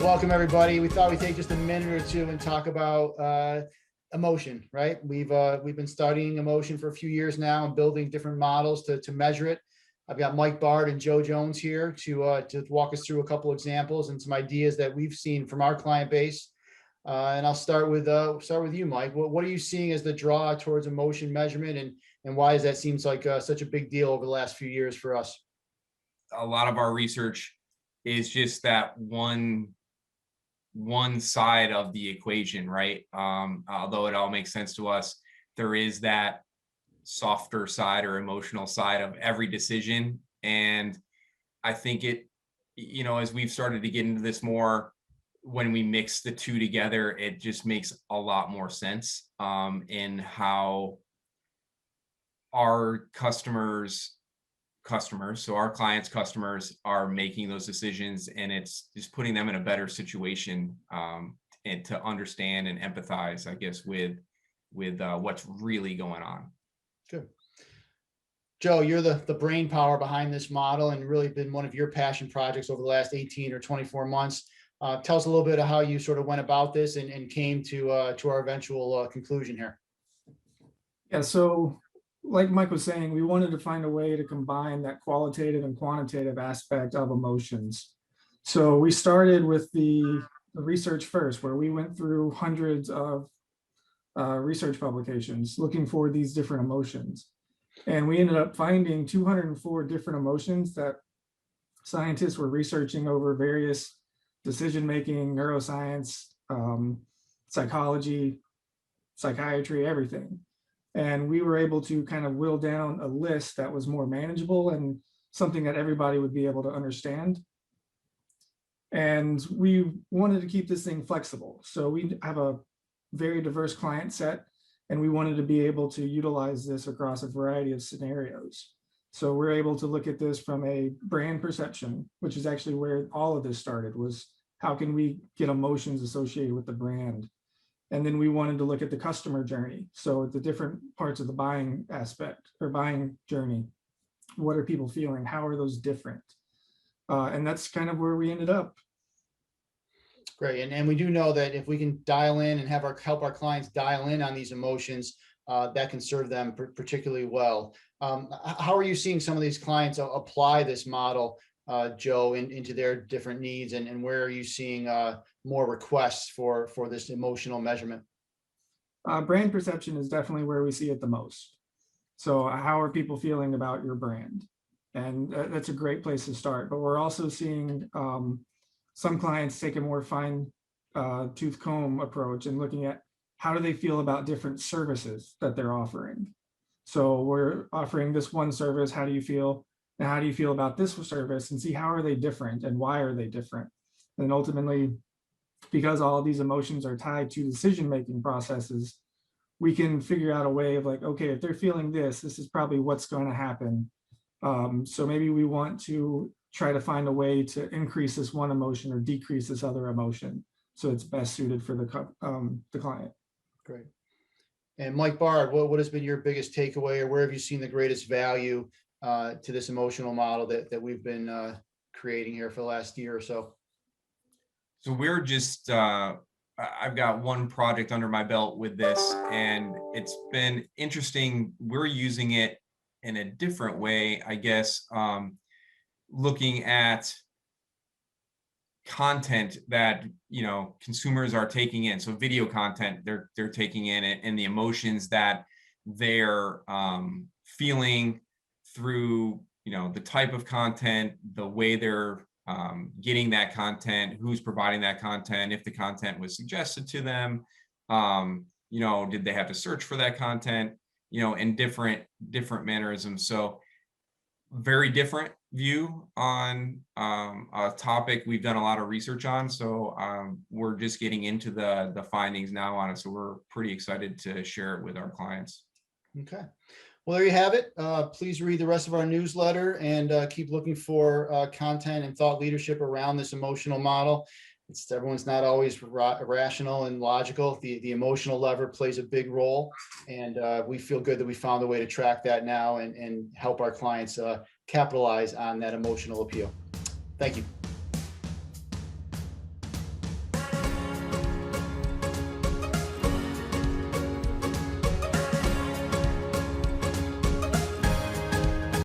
welcome everybody. We thought we'd take just a minute or two and talk about emotion, right? We've been studying emotion for a few years now and building different models to measure it. I've got Mike Bard and Joe Jones here to walk us through a couple examples and some ideas that we've seen from our client base. And I'll start with you, Mike. What are you seeing as the draw towards emotion measurement, and why does that seems like such a big deal over the last few years for us? A lot of our research is just that one side of the equation, right? Although it all makes sense to us, there is that softer side or emotional side of every decision. And I think as we've started to get into this more, when we mix the two together, it just makes a lot more sense in how our customers, so our clients' customers are making those decisions, and it's just putting them in a better situation and to understand and empathize, I guess, with what's really going on. Good. Joe, you're the brain power behind this model and really been one of your passion projects over the last 18 or 24 months. Tell us a little bit of how you sort of went about this and came to our eventual conclusion here. Yeah, so like Mike was saying, we wanted to find a way to combine that qualitative and quantitative aspect of emotions. So we started with the research first, where we went through hundreds of research publications looking for these different emotions. And we ended up finding 204 different emotions that scientists were researching over various decision-making, neuroscience, psychology, psychiatry, everything. And we were able to kind of whittle down a list that was more manageable and something that everybody would be able to understand. And we wanted to keep this thing flexible. So we have a very diverse client set, and we wanted to be able to utilize this across a variety of scenarios. So we're able to look at this from a brand perception, which is actually where all of this started, was how can we get emotions associated with the brand? And then we wanted to look at the customer journey. So the different parts of the buying aspect or buying journey. What are people feeling? How are those different? And that's kind of where we ended up. Great. And we do know that if we can dial in and help our clients dial in on these emotions, that can serve them particularly well. How are you seeing some of these clients apply this model, Joe, into their different needs, and where are you seeing more requests for this emotional measurement? Brand perception is definitely where we see it the most. So how are people feeling about your brand? And that's a great place to start. But we're also seeing some clients take a more fine tooth comb approach and looking at how do they feel about different services that they're offering. So we're offering this one service. How do you feel? And how do you feel about this service? And see how are they different and why are they different? And ultimately, because all of these emotions are tied to decision-making processes, we can figure out a way of like, okay, if they're feeling this is probably what's going to happen. So maybe we want to try to find a way to increase this one emotion or decrease this other emotion, so it's best suited for the client. Great. And Mike Bard, what has been your biggest takeaway, or where have you seen the greatest value to this emotional model that we've been creating here for the last year or so? So we're just, I've got one project under my belt with this, and it's been interesting. We're using it in a different way, I guess, looking at content that consumers are taking in. So video content they're taking in it, and the emotions that they're feeling through the type of content, the way they're getting that content, who's providing that content, if the content was suggested to them, did they have to search for that content, in different mannerisms. So very different view on a topic we've done a lot of research on. So we're just getting into the findings now on it. So we're pretty excited to share it with our clients. Okay. Well, there you have it. Please read the rest of our newsletter and keep looking for content and thought leadership around this emotional model. Everyone's not always rational and logical. The emotional lever plays a big role, and we feel good that we found a way to track that now and help our clients capitalize on that emotional appeal. Thank you.